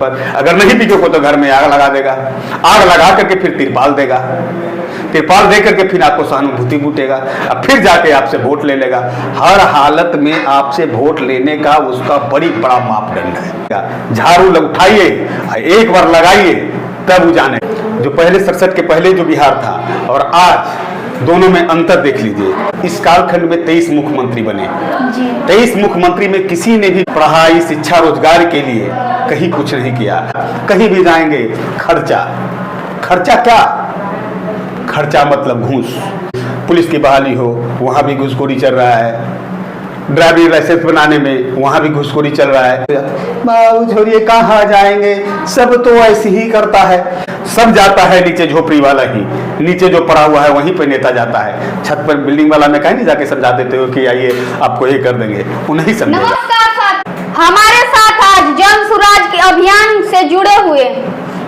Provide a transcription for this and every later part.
पर अगर नहीं बिकेगा तो घर में आग लगा देगा, आग लगा करके फिर तिरपाल देगा, तिरपाल दे करके फिर आपको सहानुभूति बूटेगा, अब फिर जाके आपसे वोट ले लेगा। हर हालत में आपसे वोट लेने का उसका बड़ा मापदंड है। झाड़ू उठाइए, एक बार लगाइए, तब वो जाने। जो पहले 67 के पहले जो बिहार था और आज दोनों में अंतर देख लीजिए। इस कालखंड में 23 मुख्यमंत्री बने। 23 मुख्यमंत्री में किसी ने भी पढ़ाई, शिक्षा, रोजगार के लिए कहीं कुछ नहीं किया। कहीं भी जाएंगे खर्चा, खर्चा क्या? खर्चा मतलब घूस। पुलिस की बहाली हो, वहां भी घूसखोरी चल रहा है। ड्राइविंग लाइसेंस बनाने में वहां भी घूसखोरी चल रहा है। बाबू छोड़िए, कहाँ जाएंगे, सब तो ऐसे ही करता है। सब जाता है नीचे, झोपड़ी वाला ही नीचे जो पड़ा हुआ है वहीं पे नेता जाता है। छत पर बिल्डिंग वाला में कहीं नहीं जाके समझा देते हो कि आइए आपको ये कर देंगे, वो नहीं समझेगा। नमस्कार, हमारे साथ आज जन सुराज के अभियान से जुड़े हुए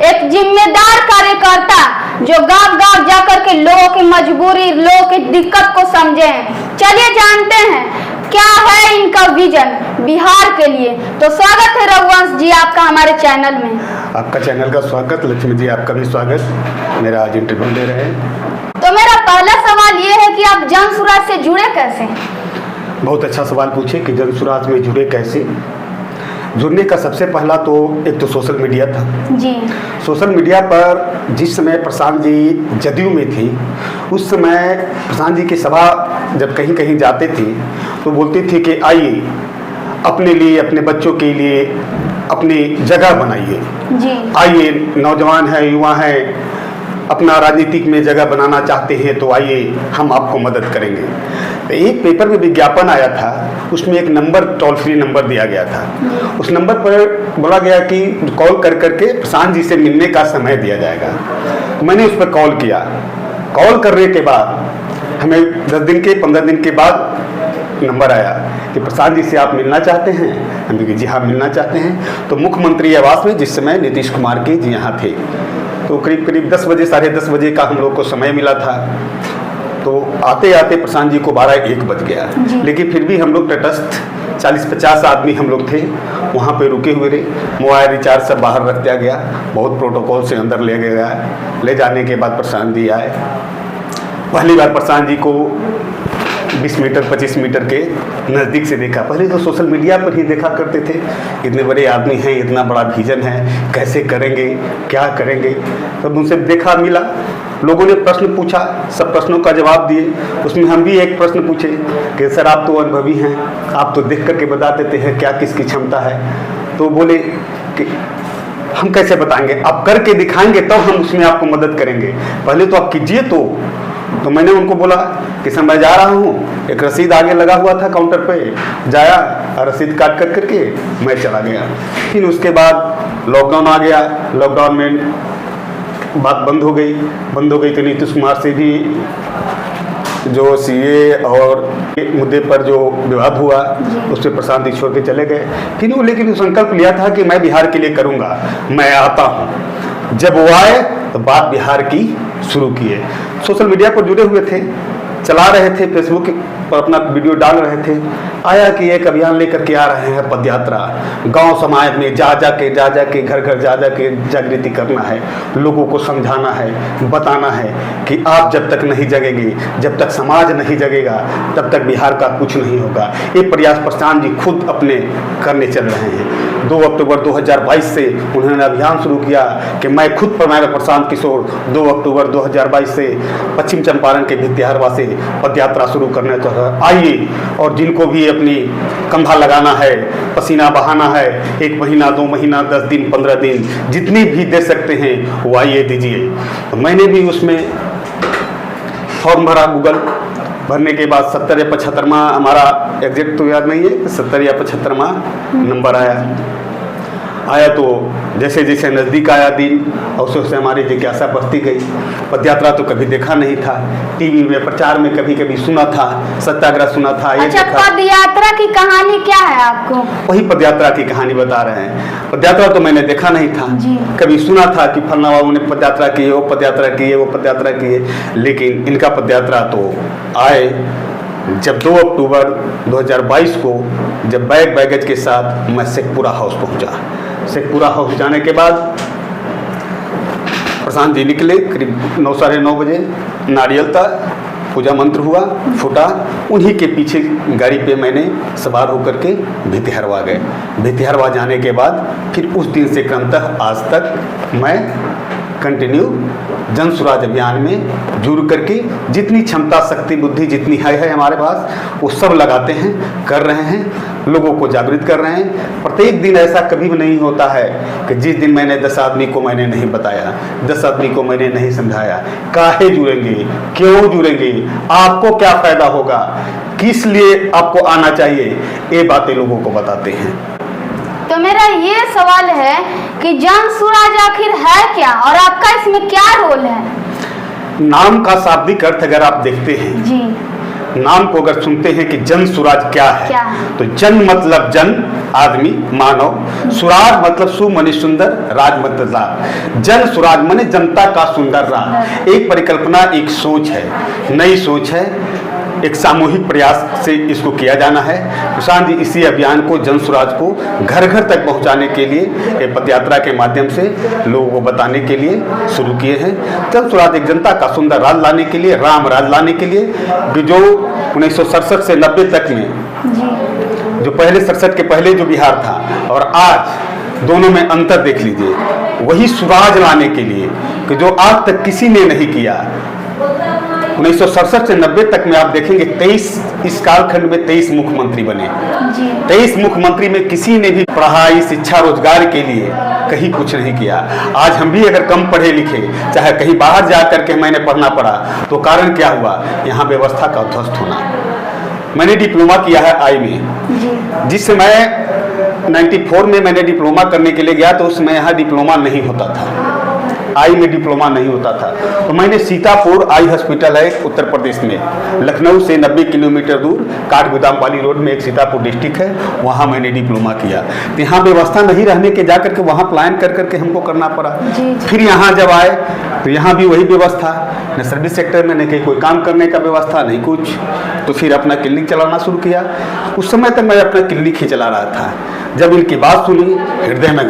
एक जिम्मेदार कार्यकर्ता जो गांव-गांव जाकर के लोगों की मजबूरी, लोगों की दिक्कत को समझे हैं। चलिए जानते हैं क्या है इनका विजन बिहार के लिए। तो स्वागत है रघुवंश जी आपका हमारे चैनल में। आपका चैनल का स्वागत, लक्ष्मी जी आपका भी स्वागत। मेरा आज इंटरव्यू ले रहे हैं। तो मेरा पहला सवाल ये है कि आप जन सुराज से जुड़े कैसे? बहुत अच्छा सवाल पूछे कि जन सुराज में जुड़े कैसे। जुड़ने का सबसे पहला तो एक तो सोशल मीडिया था जी। सोशल मीडिया पर जिस समय प्रशांत जी जदयू में थे, उस समय प्रशांत जी की सभा जब कहीं कहीं जाते थे तो बोलते थे कि आइए अपने लिए, अपने बच्चों के लिए अपनी जगह बनाइए। आइए, नौजवान है, युवा है, अपना राजनीतिक में जगह बनाना चाहते हैं तो आइए हम आपको मदद करेंगे। तो एक पेपर में विज्ञापन आया था, उसमें एक नंबर, टोल फ्री नंबर दिया गया था। उस नंबर पर बोला गया कि कॉल कर करके प्रशांत जी से मिलने का समय दिया जाएगा। तो मैंने उस पर कॉल किया। कॉल करने के बाद हमें 10 दिन के 15 दिन के बाद नंबर आया कि प्रशांत जी से आप मिलना चाहते हैं। हम कहा जी हाँ, मिलना चाहते हैं। तो मुख्यमंत्री आवास में जिस समय नीतीश कुमार के जी यहाँ थे, तो करीब करीब 10 बजे, साढ़े 10 बजे का हम लोग को समय मिला था। तो आते आते प्रशांत जी को 12-1 बज गया, लेकिन फिर भी हम लोग तटस्थ 40-50 आदमी हम लोग थे, वहाँ पे रुके हुए रहे। मोबाइल रिचार्ज सब बाहर रख दिया गया, बहुत प्रोटोकॉल से अंदर ले गया। ले जाने के बाद प्रशांत जी आए। पहली बार प्रशांत जी को 20 मीटर 25 मीटर के नज़दीक से देखा। पहले तो सोशल मीडिया पर ही देखा करते थे, इतने बड़े आदमी हैं, इतना बड़ा विजन है, कैसे करेंगे, क्या करेंगे। तब उनसे देखा, मिला, लोगों ने प्रश्न पूछा, सब प्रश्नों का जवाब दिए। उसमें हम भी एक प्रश्न पूछे कि सर आप तो अनुभवी हैं, आप तो देख करके बता देते हैं क्या किसकी क्षमता है। तो बोले कि हम कैसे बताएंगे, आप करके दिखाएंगे तब हम उसमें आपको मदद करेंगे, पहले तो आप कीजिए। तो मैंने उनको बोला कि सर मैं जा रहा हूँ, एक रसीद आगे लगा हुआ था काउंटर पे, जाया और रसीद काट कर करके मैं चला गया। फिर उसके बाद लॉकडाउन आ गया। लॉकडाउन में बात बंद हो गई तो नीतीश कुमार से भी जो सीए और मुद्दे पर जो विवाद हुआ उससे प्रशांत जी छोड़ के चले गए। फिर वो लेकिन संकल्प लिया था कि मैं बिहार के लिए करूँगा, मैं आता हूँ। जब वो आए तो बात बिहार की शुरू किए। सोशल मीडिया पर जुड़े हुए थे, चला रहे थे, फेसबुक पर अपना वीडियो डाल रहे थे। आया कि एक अभियान लेकर के आ रहे हैं, पदयात्रा, गांव समाज में जा जा के घर घर जा के जागृति करना है, लोगों को समझाना है, बताना है कि आप जब तक नहीं जगेंगे, जब तक समाज नहीं जगेगा, तब तक बिहार का कुछ नहीं होगा। ये प्रयास प्रशांत जी खुद अपने करने चल रहे हैं। 2 अक्टूबर 2022 से उन्होंने अभियान शुरू किया कि मैं खुद प्रशांत किशोर 2 अक्टूबर 2022 से पश्चिम चंपारण के भितिहारवा से पदयात्रा शुरू करने तो आइए, और जिनको भी अपनी कंधा लगाना है, पसीना बहाना है, 1 महीना 2 महीना 10 दिन 15 दिन जितनी भी दे सकते हैं वो आइए दीजिए। तो मैंने भी उसमें फॉर्म भरा। गूगल भरने के बाद 70 या 75वां, हमारा एग्जैक्ट तो याद नहीं है, 70 या 75वां नंबर आया। तो जैसे जैसे नज़दीक आया दिन, और उससे हमारी जिज्ञासा बढ़ती गई। पदयात्रा तो कभी देखा नहीं था, टीवी में प्रचार में कभी कभी सुना था, सत्याग्रह सुना था। अच्छा, पदयात्रा की कहानी क्या है आपको? वही पदयात्रा की कहानी बता रहे हैं। पदयात्रा तो मैंने देखा नहीं था, कभी सुना था कि फलना बाबू ने पदयात्रा की है, वो पदयात्रा की है, वो पदयात्रा की है, लेकिन इनका पदयात्रा तो आए जब 2 अक्टूबर 2022 को जब बैगेज के साथ मैं शेखपुरा हाउस पहुंचा। से पूरा हो जाने के बाद प्रशांत जी निकले करीब 9 साढ़े 9 बजे। नारियल था, पूजा मंत्र हुआ, फूटा। उन्हीं के पीछे गाड़ी पे मैंने सवार होकर के भितिहरवा गए। भितिहरवा जाने के बाद फिर उस दिन से क्रमतः आज तक मैं कंटिन्यू जन स्वराज अभियान में जुड़ करके जितनी क्षमता, शक्ति, बुद्धि जितनी है हमारे पास, वो सब लगाते हैं, कर रहे हैं, लोगों को जागृत कर रहे हैं। प्रत्येक दिन ऐसा कभी भी नहीं होता है कि जिस दिन मैंने 10 आदमी को मैंने नहीं बताया, 10 आदमी को मैंने नहीं समझाया। काहे जुड़ेंगे, क्यों जुड़ेंगे, आपको क्या फायदा होगा, किस लिए आपको आना चाहिए, ये बातें लोगों को बताते हैं। तो मेरा ये सवाल है कि जन स्वराज आखिर है क्या और आपका इसमें क्या रोल है? नाम का शाब्दिक अर्थ अगर आप देखते हैं जी, नाम को अगर सुनते हैं कि जन स्वराज क्या है, तो जन मतलब जन, आदमी, मानव, स्वराज मतलब सु माने सुंदर, राज मतलब राज। जन स्वराज माने जनता का सुंदर राज। एक परिकल्पना, एक सोच है, नई सोच है, एक सामूहिक प्रयास से इसको किया जाना है। प्रशांत जी इसी अभियान को, जन स्वराज को घर घर तक पहुंचाने के लिए एक पदयात्रा के माध्यम से लोगों को बताने के लिए शुरू किए हैं। जन स्वराज एक जनता का सुंदर राज लाने के लिए, राम राज लाने के लिए, जो 1967 से 90 तक में जो पहले 67 के पहले जो बिहार था और आज दोनों में अंतर देख लीजिए। वही स्वराज लाने के लिए कि जो आज तक किसी ने नहीं किया। 1967 से 90 तक में आप देखेंगे 23 इस कालखंड में 23 मुख्यमंत्री बने। 23 मुख्यमंत्री में किसी ने भी पढ़ाई, शिक्षा, रोजगार के लिए कहीं कुछ नहीं किया। आज हम भी अगर कम पढ़े लिखे, चाहे कहीं बाहर जा करके मैंने पढ़ना पड़ा, तो कारण क्या हुआ? यहाँ व्यवस्था का ध्वस्त होना। मैंने डिप्लोमा किया है आई में। जिस समय 94 में मैंने डिप्लोमा करने के लिए गया तो उस समय यहाँ डिप्लोमा नहीं होता था, आई में डिप्लोमा नहीं होता था। तो मैंने सीतापुर आई हॉस्पिटल है उत्तर प्रदेश में, लखनऊ से 90 किलोमीटर दूर काठगोदाम वाली रोड में एक सीतापुर डिस्ट्रिक्ट है, वहाँ मैंने डिप्लोमा किया। तो यहाँ व्यवस्था नहीं रहने के जा करके वहाँ प्लान कर करके हमको करना पड़ा। फिर यहाँ जब आए तो यहाँ भी वही व्यवस्था, न सर्विस सेक्टर में न कहीं कोई काम करने का व्यवस्था, नहीं कुछ। तो फिर अपना क्लिनिक चलाना शुरू किया। उस समय तक मैं अपना क्लिनिक ही चला रहा था। जब इनकी बात सुनी, हृदय में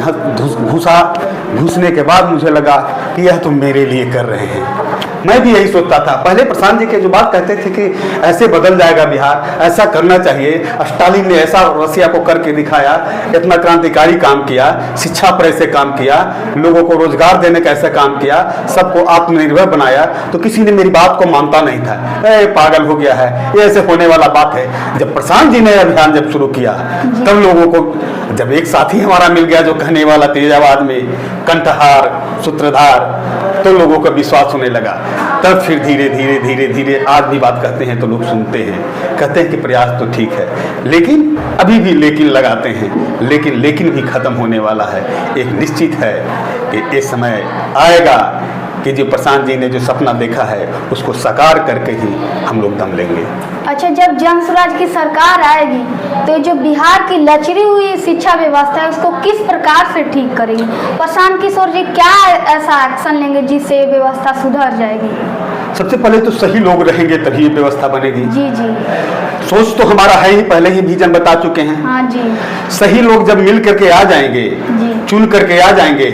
घुसने के बाद मुझे लगा कि यह तो मेरे लिए कर रहे हैं। मैं भी यही सोचता था। पहले प्रशांत जी के जो बात कहते थे कि ऐसे बदल जाएगा बिहार, ऐसा करना चाहिए, स्टालिन ने ऐसा रसिया को करके दिखाया, इतना क्रांतिकारी काम किया, शिक्षा पर ऐसे काम किया, लोगों को रोजगार देने का ऐसा काम किया, सबको आत्मनिर्भर बनाया, तो किसी ने मेरी बात को मानता नहीं था। पागल हो गया है, ये ऐसे होने वाला बात है। जब प्रशांत जी ने अभियान जब शुरू किया, तब लोगों को, जब एक साथी हमारा मिल गया जो कहने वाला तेज आवाज में, कंठहार, सूत्रधार, तो लोगों का विश्वास होने लगा। तब फिर धीरे धीरे धीरे धीरे आज भी बात कहते हैं तो लोग सुनते हैं, कहते हैं कि प्रयास तो ठीक है, लेकिन अभी भी लेकिन लगाते हैं। लेकिन भी खत्म होने वाला है। एक निश्चित है कि ये समय आएगा कि जो प्रशांत जी ने जो सपना देखा है उसको साकार करके ही हम लोग दम लेंगे। अच्छा, जब जन स्वराज की सरकार आएगी तो जो बिहार की लचरी हुई शिक्षा व्यवस्था है उसको किस प्रकार से ठीक करेगी? प्रशांत किशोर जी क्या ऐसा एक्शन लेंगे जिससे व्यवस्था सुधर जाएगी? सबसे पहले तो सही लोग रहेंगे तभी ये व्यवस्था बनेगी। जी जी, सोच तो हमारा है ही, पहले ही विजन बता चुके हैं। हाँ जी। सही लोग जब मिल करके आ जाएंगे, चुन करके आ जाएंगे,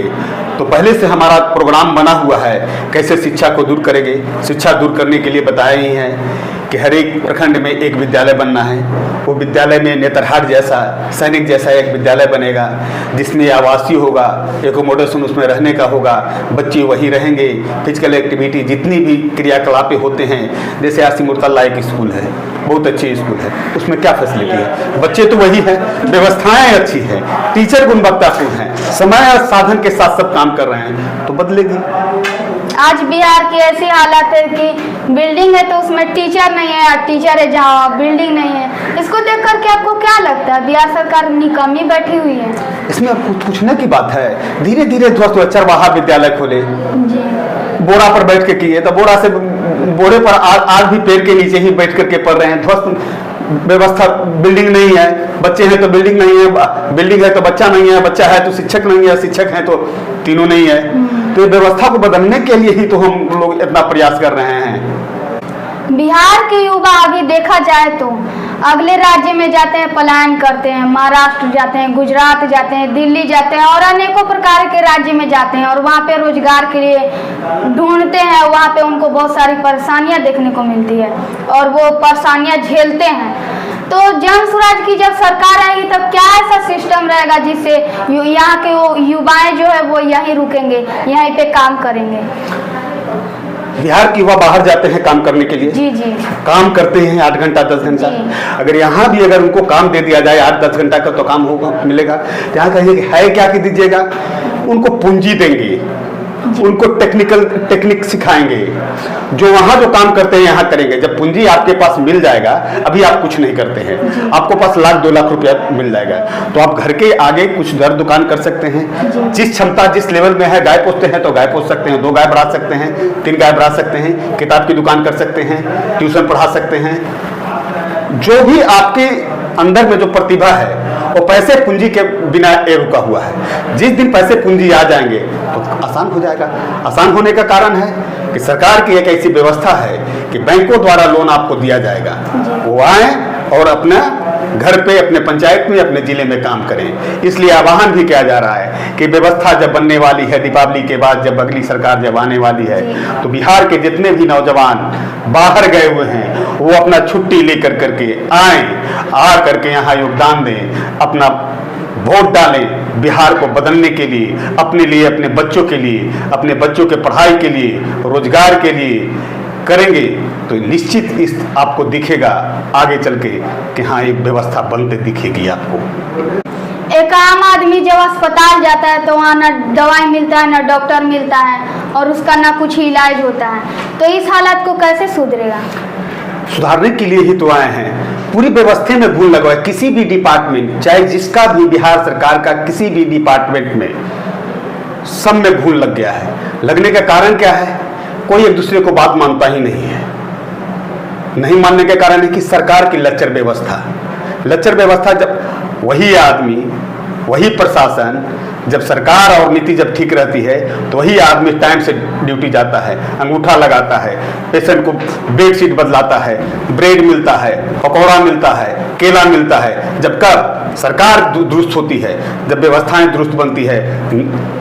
तो पहले से हमारा प्रोग्राम बना हुआ है कैसे शिक्षा को दूर करेंगे। शिक्षा दूर करने के लिए बताया ही है कि हर एक प्रखंड में एक विद्यालय बनना है। वो विद्यालय में नेतरहाट जैसा, सैनिक जैसा एक विद्यालय बनेगा जिसमें आवासीय होगा, एकोमोडेशन उसमें रहने का होगा, बच्चे वही रहेंगे, फिजिकल एक्टिविटी जितनी भी क्रियाकलापें होते हैं, जैसे आसिम मुर्तल्ला एक स्कूल है, बहुत अच्छी स्कूल है, उसमें क्या फैसिलिटी है, बच्चे तो वही है, व्यवस्थाएं अच्छी है, टीचर गुणवत्तापूर्ण है, समय और साधन के साथ सब काम कर रहे हैं, तो बदलेगी। आज बिहार की ऐसी हालत है कि बिल्डिंग है तो उसमें टीचर नहीं है, टीचर है जहाँ बिल्डिंग नहीं है। इसको देख करके आपको क्या लगता है बिहार सरकार निकम्मी बैठी हुई है? इसमें कुछ पूछने की बात है। धीरे धीरे ध्वस्त चरवाहा विद्यालय खोले, बोरा पर बैठ के किए, तो बोरा से बोरे पर आज भी पेड़ के नीचे ही बैठ करके पढ़ रहे हैं। ध्वस्त व्यवस्था, बिल्डिंग नहीं है, बच्चे हैं तो बिल्डिंग नहीं है, बिल्डिंग है तो बच्चा नहीं है, बच्चा है तो शिक्षक नहीं है, शिक्षक है तो तीनों नहीं है। तो ये व्यवस्था को बदलने के लिए ही तो हम लोग इतना प्रयास कर रहे हैं। बिहार के युवा आगे देखा जाए तो अगले राज्य में जाते हैं, पलायन करते हैं, महाराष्ट्र जाते हैं, गुजरात जाते हैं, दिल्ली जाते हैं और अनेकों प्रकार के राज्य में जाते हैं और वहाँ पे रोजगार के लिए ढूंढते हैं। वहाँ पे उनको बहुत सारी परेशानियाँ देखने को मिलती है और वो परेशानियाँ झेलते हैं। तो जन स्वराज की जब सरकार आएगी तब क्या ऐसा सिस्टम रहेगा जिससे यहाँ के वो युवाएं जो है वो यहीं रुकेंगे, यहीं पे काम करेंगे? बिहार के युवा बाहर जाते हैं काम करने के लिए, जी जी, काम करते हैं 8 घंटा 10 घंटा। अगर यहाँ भी अगर उनको काम दे दिया जाए 8-10 घंटा का तो काम होगा, मिलेगा। यहाँ कहेंगे है क्या कि दीजिएगा, उनको पूंजी देंगे, उनको टेक्निक सिखाएंगे, जो वहाँ जो काम करते हैं यहाँ करेंगे। जब पूंजी आपके पास मिल जाएगा, अभी आप कुछ नहीं करते हैं, आपको पास 1-2 लाख रुपया मिल जाएगा तो आप घर के आगे कुछ घर दुकान कर सकते हैं। जिस क्षमता जिस लेवल में है, गाय पोसते हैं तो गाय पोस सकते हैं, 2 गाय बढ़ा सकते हैं, 3 गाय बढ़ा सकते हैं, किताब की दुकान कर सकते हैं, ट्यूशन पढ़ा सकते हैं। जो भी आपके अंदर में जो प्रतिभा है वो पैसे पूंजी के बिना ये रुका हुआ है। जिस दिन पैसे पूंजी आ जाएंगे तो आसान हो जाएगा। आसान होने का कारण है कि सरकार की एक ऐसी व्यवस्था है कि बैंकों द्वारा लोन आपको दिया जाएगा, वो आए और अपना घर पे, अपने पंचायत में, अपने जिले में काम करें। इसलिए आह्वान भी किया जा रहा है कि व्यवस्था जब बनने वाली है दीपावली के बाद, जब अगली सरकार जब आने वाली है तो बिहार के जितने भी नौजवान बाहर गए हुए हैं वो अपना छुट्टी लेकर करके आए, आ करके यहाँ योगदान दें, अपना वोट डालें बिहार को बदलने के लिए, अपने लिए, अपने बच्चों के लिए, अपने बच्चों के पढ़ाई के लिए, रोजगार के लिए करेंगे तो निश्चित इस आपको दिखेगा आगे चल के कि हाँ एक व्यवस्था बनते दिखेगी आपको। एक आम आदमी जब अस्पताल जाता है तो वहाँ ना दवाई मिलता है, ना डॉक्टर मिलता है और उसका ना कुछ इलाज होता है, तो इस हालत को कैसे सुधरेगा? सुधारने के लिए ही तो आए हैं। पूरी व्यवस्था में भूल लगा है, किसी भी डिपार्टमेंट, चाहे जिसका भी बिहार सरकार का किसी भी डिपार्टमेंट में, सब में भूल लग गया है। लगने का कारण क्या है? कोई एक दूसरे को बात मानता ही नहीं है। नहीं मानने के कारण है कि सरकार की लच्चर व्यवस्था, जब वही आदमी, वही प्रशासन, जब सरकार और नीति जब ठीक रहती है तो वही आदमी टाइम से ड्यूटी जाता है, अंगूठा लगाता है, पेशेंट को बेडशीट बदलाता है, ब्रेड मिलता है, पकौड़ा मिलता है, केला मिलता है। जब कब सरकार दुरुस्त होती है, जब व्यवस्थाएं दुरुस्त बनती है,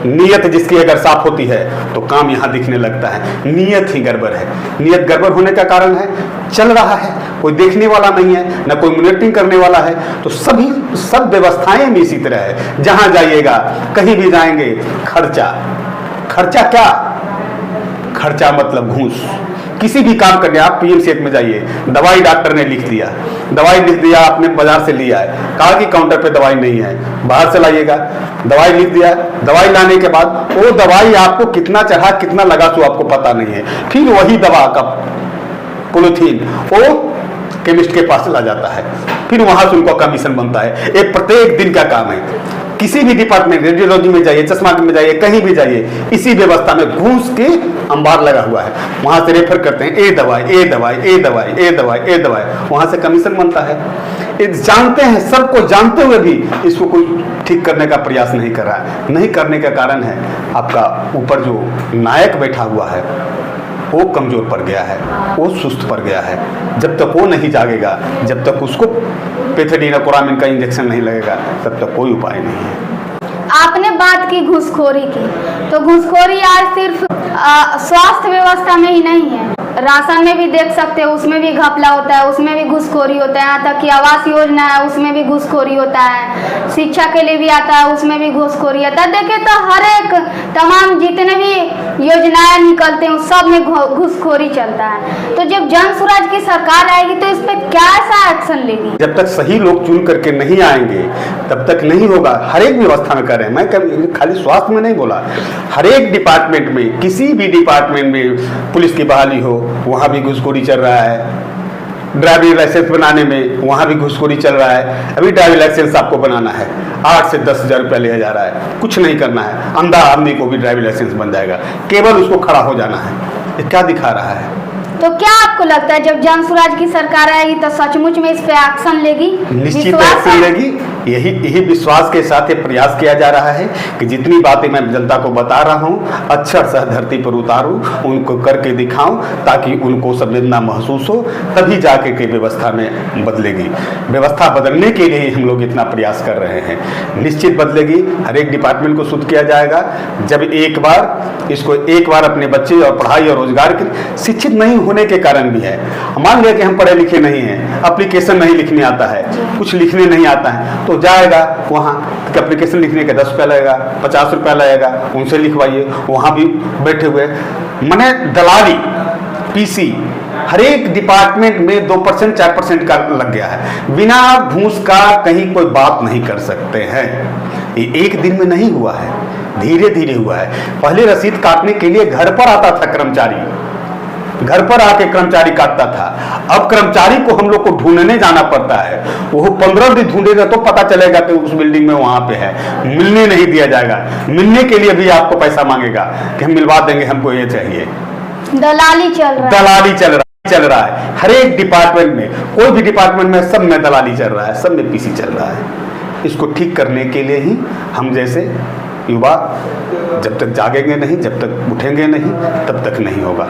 नीयत जिसकी अगर साफ होती है तो काम यहाँ दिखने लगता है। नीयत ही गड़बड़ है। नीयत गड़बड़ होने का कारण है चल रहा है, कोई देखने वाला नहीं है, ना कोई मॉनिटरिंग करने वाला है, तो सब व्यवस्थाएं भी इसी तरह है। जहां जाइएगा, कहीं भी जाएंगे, खर्चा क्या? खर्चा मतलब घूस। किसी भी काम करने, आप पीएमसीएच में जाइए, दवाई डॉक्टर ने लिख दिया, आपने बाजार से लिया है, कहा कि काउंटर पे दवाई नहीं है, बाहर से लाइएगा, दवाई लिख दिया, दवाई लाने के बाद वो दवाई आपको कितना चढ़ा कितना लगा तो आपको पता नहीं है। फिर वही दवा का पॉलीथीन वो केमिस्ट के पास चला जाता है, फिर वहां से उनको कमीशन बनता है। ये प्रत्येक दिन का काम है। किसी भी डिपार्टमेंट, रेडियोलॉजी में जाइए, चश्मा में जाइए, कहीं भी जाइए, इसी व्यवस्था में घूस के अंबार लगा हुआ है। वहां से रेफर करते हैं, ए दवाई, वहां से कमीशन बनता है। ये जानते हैं, सबको जानते हुए भी इसको कोई ठीक करने का प्रयास नहीं कर रहा है। नहीं करने का कारण है आपका ऊपर जो नायक बैठा हुआ है वो कमजोर पड़ गया है, वो सुस्त पड़ गया है। जब तक वो नहीं जागेगा, जब तक उसको पेथेडिन और कोरामिन का इंजेक्शन नहीं लगेगा, तब तक कोई उपाय नहीं है। आपने बात की घूसखोरी की, तो घूसखोरी आज सिर्फ स्वास्थ्य व्यवस्था में ही नहीं है, राशन में भी देख सकते हो, उसमें भी घपला होता है, उसमें भी घूसखोरी होता है। यहाँ तक कि आवास योजना है, उसमें भी घूसखोरी होता है। शिक्षा के लिए भी आता है, उसमें भी घूसखोरी होता है। देखिए तो हर एक तमाम जितने भी योजनाएं निकलते हैं सब में घूसखोरी चलता है। तो जब जन स्वराज की सरकार आएगी तो इस पर क्या ऐसा एक्शन लेगी? जब तक सही लोग चुन करके नहीं आएंगे तब तक नहीं होगा। हर एक व्यवस्था में कर रहे हैं, मैं खाली स्वास्थ्य में नहीं बोला, हर एक डिपार्टमेंट में, किसी भी डिपार्टमेंट में, पुलिस की बहाली हो वहां भी घूसखोरी चल रहा है। ड्राइविंग लाइसेंस बनाने में वहां भी घूसखोरी चल रहा है। अभी ड्राइविंग लाइसेंस आपको बनाना है, 8 से 10 हजार रुपया लिया जा रहा है, कुछ नहीं करना है, अंधा आदमी को भी ड्राइविंग लाइसेंस बन जाएगा, केवल उसको खड़ा हो जाना है। ये क्या दिखा रहा है? तो क्या आपको लगता है जब जन स्वराज की सरकार आएगी तो सचमुच में इस पे एक्शन लेगी? निश्चित एक्शन लेगी। यही विश्वास के साथ ये प्रयास किया जा रहा है कि जितनी बातें मैं जनता को बता रहा हूँ अक्षर सह धरती पर उतारूँ, उनको करके दिखाऊं, ताकि उनको संवेदना महसूस हो, तभी जाके के व्यवस्था में बदलेगी। व्यवस्था बदलने के लिए हम लोग इतना प्रयास कर रहे हैं। निश्चित बदलेगी, हर एक डिपार्टमेंट को शुद्ध किया जाएगा। जब एक बार अपने बच्चे और पढ़ाई और रोजगार के शिक्षित नहीं होने के कारण भी है। मान लिया कि हम पढ़े लिखे नहीं हैं, एप्लीकेशन नहीं लिखने आता है, कुछ लिखने नहीं आता है, तो जाएगा वहाँ एप्लीकेशन लिखने के 10 रुपया लगेगा, 50 रुपया लगेगा, उनसे लिखवाइए। वहाँ भी बैठे हुए माने दलाली, पीसी हर एक डिपार्टमेंट में 2% 4% का लग गया है। बिना घूस का कहीं कोई बात नहीं कर सकते हैं। ये एक दिन में नहीं हुआ है, धीरे धीरे हुआ है। पहले रसीद काटने के लिए घर पर आता था कर्मचारी, घर पर आके कर्मचारी काटता था। अब कर्मचारी को हम लोग को ढूंढने जाना पड़ता है। वो 15 दिन ढूंढेगा तो पता चलेगा कि उस बिल्डिंग में वहां पे है। मिलने नहीं दिया जाएगा, मिलने के लिए भी आपको पैसा मांगेगा कि हम मिलवा देंगे, हमको ये चाहिए। दलाली चल रहा है हर एक डिपार्टमेंट में, कोई भी डिपार्टमेंट में, सब में दलाली चल रहा है, सब में पीसी चल रहा है। इसको ठीक करने के लिए ही हम जैसे युवा जब तक जागेंगे नहीं, जब तक उठेंगे नहीं, तब तक नहीं होगा।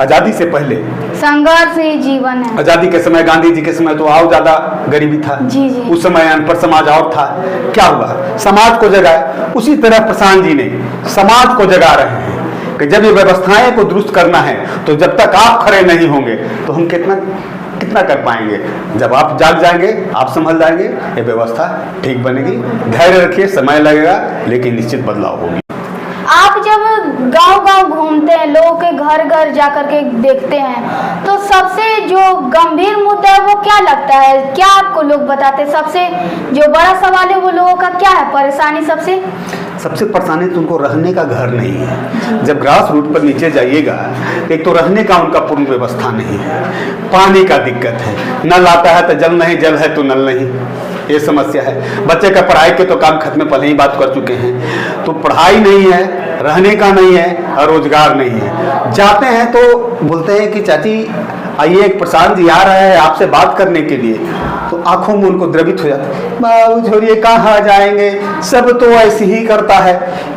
आज़ादी से पहले संघर्ष ही जीवन है। आज़ादी के समय, गांधी जी के समय तो और ज्यादा गरीबी था। जी जी। उस समय अनपढ़ समाज और था। क्या हुआ? समाज को जगाया। उसी तरह प्रशांत जी ने समाज को जगा रहे हैं कि जब ये व्यवस्थाएं को दुरुस्त करना है तो जब तक आप खड़े नहीं होंगे तो हम कितना कर पाएंगे। जब आप जाग जाएंगे, आप संभल जाएंगे, ये व्यवस्था ठीक बनेगी। धैर्य रखिए, समय लगेगा लेकिन निश्चित बदलाव होगी। आप जब गांव-गांव घूमते हैं, लोगों के घर घर जाकर के देखते हैं, तो सबसे जो गंभीर मुद्दा है वो क्या लगता है? क्या आपको लोग बताते हैं? सबसे जो बड़ा सवाल है वो लोगों का क्या है परेशानी? सबसे परेशानी तो उनको रहने का घर नहीं है। जब ग्रास रूट पर नीचे जाइएगा, एक तो रहने का उनका पूर्ण व्यवस्था नहीं है, पानी का दिक्कत है, नल आता है तो जल नहीं, जल है तो नल नहीं, ये समस्या है। बच्चे का पढ़ाई के तो काम खत्म, पहले ही बात कर चुके हैं। तो पढ़ाई नहीं है, रहने का नहीं है और रोजगार नहीं है। जाते हैं तो बोलते हैं कि चाची आइए, एक प्रशांत जी आ रहा है आपसे बात करने के लिए, तो आंखों में उनको द्रवित हो जाता है। बाबू छोड़िए, कहाँ जाएंगे, सब तो ऐसे ही करता है।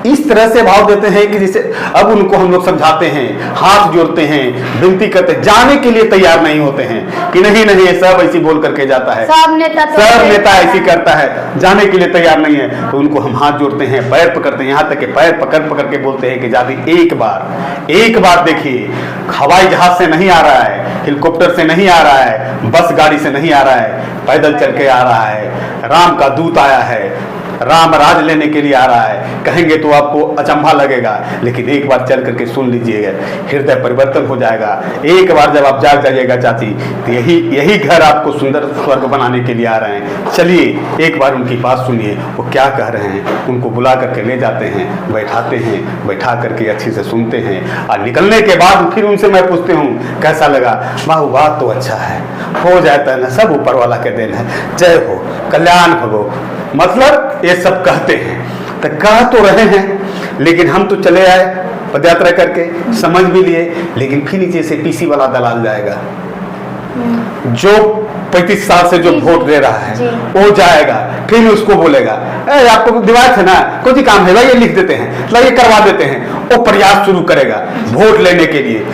इस तरह से भाव देते हैं कि जैसे अब उनको हम लोग समझाते हैं, हाथ जोड़ते हैं, विनती करते हैं, जाने के लिए तैयार नहीं होते हैं कि नहीं नहीं सब ऐसी बोल करके जाता है, सब नेता ऐसी करता है, जाने के लिए तैयार नहीं है। तो उनको हम हाथ जोड़ते हैं, पैर पकड़ते हैं, यहाँ तक कि पैर पकड़ पकड़ के बोलते हैं कि जादी एक बार देखिए, हवाई जहाज से नहीं आ रहा है, हेलीकॉप्टर से नहीं आ रहा है, बस गाड़ी से नहीं आ रहा है, पैदल चल के आ रहा है। राम का दूत आया है, राम राज लेने के लिए आ रहा है। कहेंगे तो आपको अचंभा लगेगा, लेकिन एक बार चल करके सुन लीजिएगा, हृदय परिवर्तन हो जाएगा। एक बार जब आप जाग जाइएगा चाची, तो यही घर आपको सुंदर स्वर्ग बनाने के लिए आ रहे हैं। चलिए एक बार उनकी बात सुनिए, वो क्या कह रहे हैं। उनको बुला करके ले जाते हैं, बैठाते हैं, बैठा करके अच्छे से सुनते हैं और निकलने के बाद फिर उनसे मैं पूछते हूँ कैसा लगा। वाह वाह, तो अच्छा है, हो जाता है ना, सब ऊपर वाला के देन है, जय हो, कल्याण भगो। मतलब ये सब कहते हैं, तो कह तो रहे हैं, लेकिन हम तो चले आए पदयात्रा करके, समझ भी लिए, लेकिन फिर नीचे से पीसी वाला दलाल जाएगा जो 35 साल से जो वोट दे रहा है, वो जाएगा, फिर उसको बोलेगा आपको दिवाज है ना, कुछ ही काम है भाई, ये लिख देते हैं, ये करवा देते हैं। वो प्रयास शुरू करेगा वोट लेने के लिए।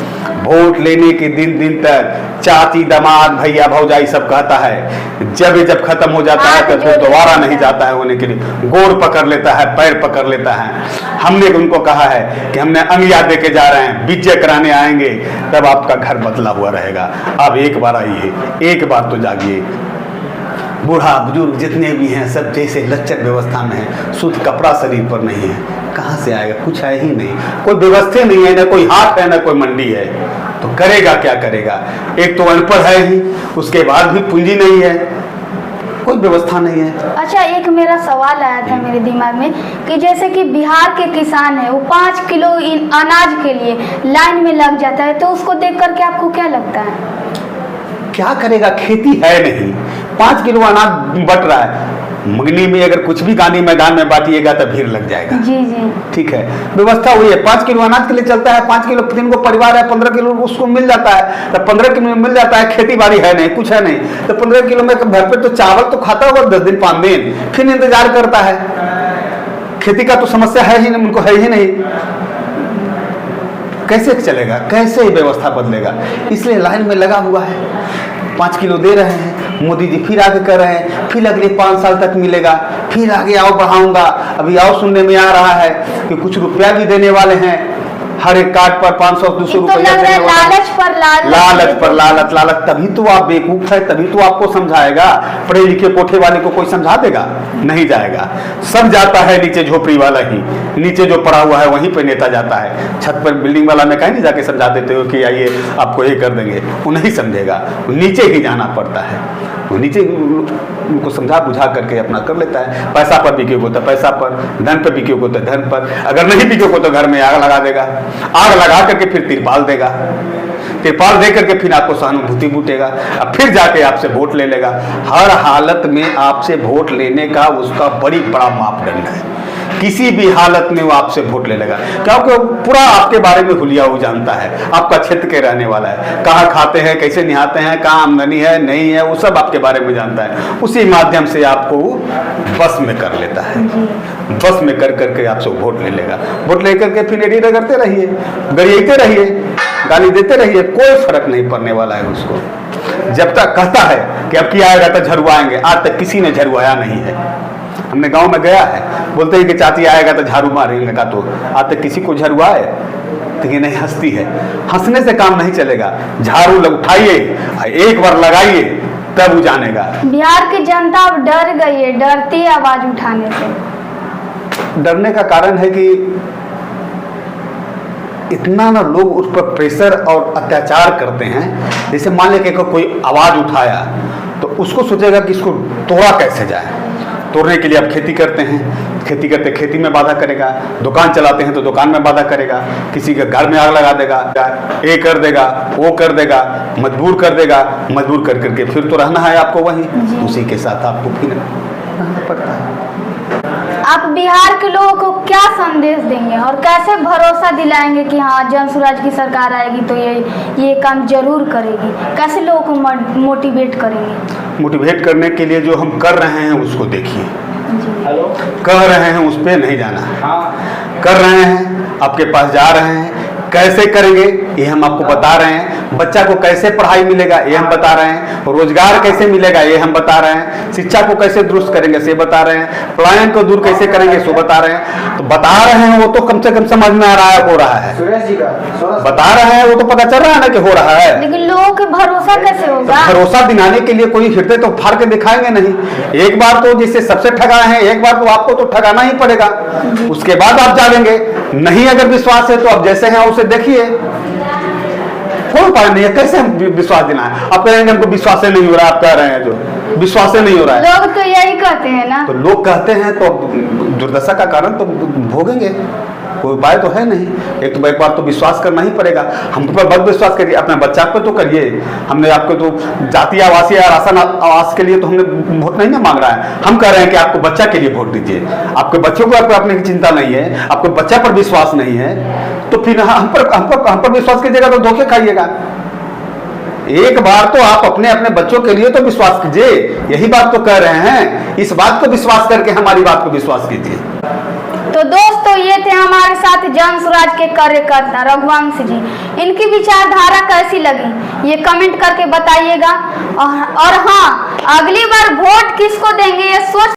वोट लेने के दिन तक चाची, दामाद, भैया, भौजाई सब कहता है। जब खत्म हो जाता है तो फिर दोबारा नहीं जाता है होने के लिए, गोड़ पकड़ लेता है, पैर पकड़ लेता है। हमने उनको कहा है कि हमने अंगिया दे के जा रहे हैं, विजय कराने आएंगे, तब आपका घर बदला हुआ रहेगा। अब एक बार आइए, एक बार तो जागिए। बूढ़ा बुजुर्ग जितने भी हैं सब जैसे लच्चर व्यवस्था में है, शुद्ध कपड़ा शरीर पर नहीं है, कहाँ से आएगा? कुछ है ही नहीं, कोई व्यवस्था नहीं है, ना कोई हाट है, ना कोई मंडी है, तो करेगा क्या करेगा? एक तो अनपढ़ है ही, उसके बाद भी पूंजी नहीं है, कोई व्यवस्था नहीं है। अच्छा, एक मेरा सवाल आया था मेरे दिमाग में कि जैसे कि बिहार के किसान है, वो 5 किलो अनाज के लिए लाइन में लग जाता है, तो उसको देख करके आपको क्या लगता है? क्या करेगा? खेती है नहीं, 5 किलो अनाज बट रहा है, मंगनी में अगर कुछ भी गांधी मैदान में बांटिएगा तो भीड़ लग जाएगा। जी जी ठीक है, व्यवस्था हुई है। 5 किलो अनाज के लिए चलता है, 5 किलो तीन को परिवार है, 15 किलो उसको मिल जाता है, तो 15 किलो में मिल जाता है। खेती बाड़ी है नहीं, कुछ है नहीं, तो 15 किलो में घर पे तो चावल तो खाता होगा 10 दिन 5 दिन, फिर इंतजार करता है। खेती का तो समस्या है ही नहीं, उनको है ही नहीं, कैसे चलेगा, कैसे व्यवस्था बदलेगा? इसलिए लाइन में लगा हुआ है। 5 किलो दे रहे हैं, मोदी जी फिर आगे कर रहे हैं, फिर अगले 5 साल तक मिलेगा, फिर आगे आओ बढ़ाऊंगा। अभी आओ सुनने में आ रहा है कि कुछ रुपया भी देने वाले हैं, हर एक कार्ड पर 500-200 रुपया देने वाले हैं। लालच। तभी तो आप बेवकूफ है, तभी तो आपको समझाएगा। पढ़े लिखे कोठे वाले को कोई समझा देगा? नहीं जाएगा। सब जाता है नीचे, झोपड़ी वाला ही नीचे जो पड़ा हुआ है वहीं पे नेता जाता है। छत पर बिल्डिंग वाला में कहीं नहीं जाके समझा देते हो कि आइए आपको ये कर देंगे, वो नहीं समझेगा, नीचे ही जाना पड़ता है। वो नीचे उनको समझा बुझा करके अपना कर लेता है। पैसा पर बिके को तो पैसा पर, धन पर बिके को तो धन पर, अगर नहीं बिके को तो घर में आग लगा देगा, आग लगा करके फिर तिरपाल देगा, तिरपाल दे करके फिर आपको सहानुभूति बूटेगा, अब फिर जाके आपसे वोट ले लेगा। हर हालत में आपसे वोट लेने का उसका बड़ा मापदंड है। किसी भी हालत में वो आपसे वोट ले लेगा, क्योंकि वो पूरा आपके बारे में हुलिया वो जानता है, आपका क्षेत्र के रहने वाला है, कहाँ खाते हैं, कैसे नहाते हैं, कहाँ आमदनी है नहीं है, वो सब आपके बारे में जानता है। उसी माध्यम से आपको बस में कर लेता है, बस में कर करके आपसे वोट ले लेगा। वोट लेकर के फिर एडी रगड़ते रहिए, गरियाते रहिए, गाली देते रहिए, कोई फर्क नहीं पड़ने वाला है उसको। जब तक कहता है कि अब किया आएगा तो झरुआएंगे, आज तक किसी ने झरुआया नहीं है। हमने गांव में गया है, बोलते हैं कि चाची आएगा तो झाड़ू मारेंगे का, तो आज तक किसी को झरुआए? तो ये नहीं, हंसती है। हंसने से काम नहीं चलेगा, झाड़ू उठाइए, एक बार लगाइए, तब वो जानेगा। बिहार की जनता अब डर गई है, डरती है आवाज उठाने से। डरने का कारण है कि इतना ना लोग उस पर प्रेशर और अत्याचार करते हैं। जैसे मान लें कि कोई आवाज उठाया तो उसको सोचेगा कि इसको तोड़ा कैसे जाए। तोड़ने के लिए आप खेती करते हैं, खेती करते खेती में बाधा करेगा, दुकान चलाते हैं तो दुकान में बाधा करेगा, किसी के घर में आग लगा देगा, ये कर देगा, वो कर देगा, मजबूर कर देगा, मजबूर कर करके फिर तो रहना है आपको वहीं, उसी के साथ आपको फिर रहना पड़ता है। आप बिहार के लोगों को क्या संदेश देंगे और कैसे भरोसा दिलाएंगे कि हाँ जन स्वराज की सरकार आएगी तो ये काम जरूर करेगी? कैसे लोगों को मोटिवेट करेंगे? मोटिवेट करने के लिए जो हम कर रहे हैं उसको देखिए, कह रहे हैं उस पर नहीं जाना, कर रहे हैं, आपके पास जा रहे हैं, कैसे करेंगे ये हम आपको बता रहे हैं। बच्चा को कैसे पढ़ाई मिलेगा ये हम बता रहे हैं, रोजगार कैसे मिलेगा ये हम बता रहे हैं, शिक्षा को कैसे दुरुस्त करेंगे से बता रहे हैं, पलायन को दूर कैसे करेंगे सो बता रहे हैं। तो बता रहे हैं वो तो कम से कम समझ में आ रहा है, हो रहा है, बता रहे हैं वो तो पता चल रहा है ना कि हो रहा है, लेकिन लोगों के भरोसा कैसे होगा? तो भरोसा दिलाने के लिए कोई हृदय तो फाड़ के दिखाएंगे नहीं। एक बार तो जिससे सबसे ठगाए हैं, एक बार तो आपको तो ठगाना ही पड़ेगा, उसके बाद आप जानेंगे। नहीं अगर विश्वास है तो आप जैसे हैं उसे देखिए, कोई उपाय नहीं है। कैसे हम विश्वास दिलाएं? आप कहेंगे हमको विश्वास नहीं हो रहा, आप कह रहे हैं जो विश्वास नहीं हो रहा है, लोग तो यही कहते हैं ना। तो लोग कहते हैं तो दुर्दशा का कारण तो भोगेंगे, कोई उपाय तो है नहीं। एक बार तो विश्वास करना ही पड़ेगा। हम पर बहुत विश्वास करिए, अपने बच्चा पर तो करिए। हमने आपको तो जातीय आवासीय राशन आवास के लिए तो हमने वोट नहीं ना मांग रहा है, हम कह रहे हैं कि आपको बच्चा के लिए वोट दीजिए। आपके बच्चों को अपने की चिंता नहीं है, आपको बच्चा पर विश्वास नहीं है, तो फिर हम पर विश्वास कीजिएगा तो धोखे खाइएगा। एक बार तो आप अपने बच्चों के लिए तो विश्वास कीजिए, यही बात तो कह रहे हैं। इस बात को विश्वास करके हमारी बात को विश्वास कीजिए। तो दोस्तों ये थे हमारे साथ जन स्वराज के कार्यकर्ता रघुवंश जी। इनकी विचारधारा कैसी लगी ये कमेंट करके बताइएगा। और हाँ, अगली बार वोट किसको देंगे ये सोच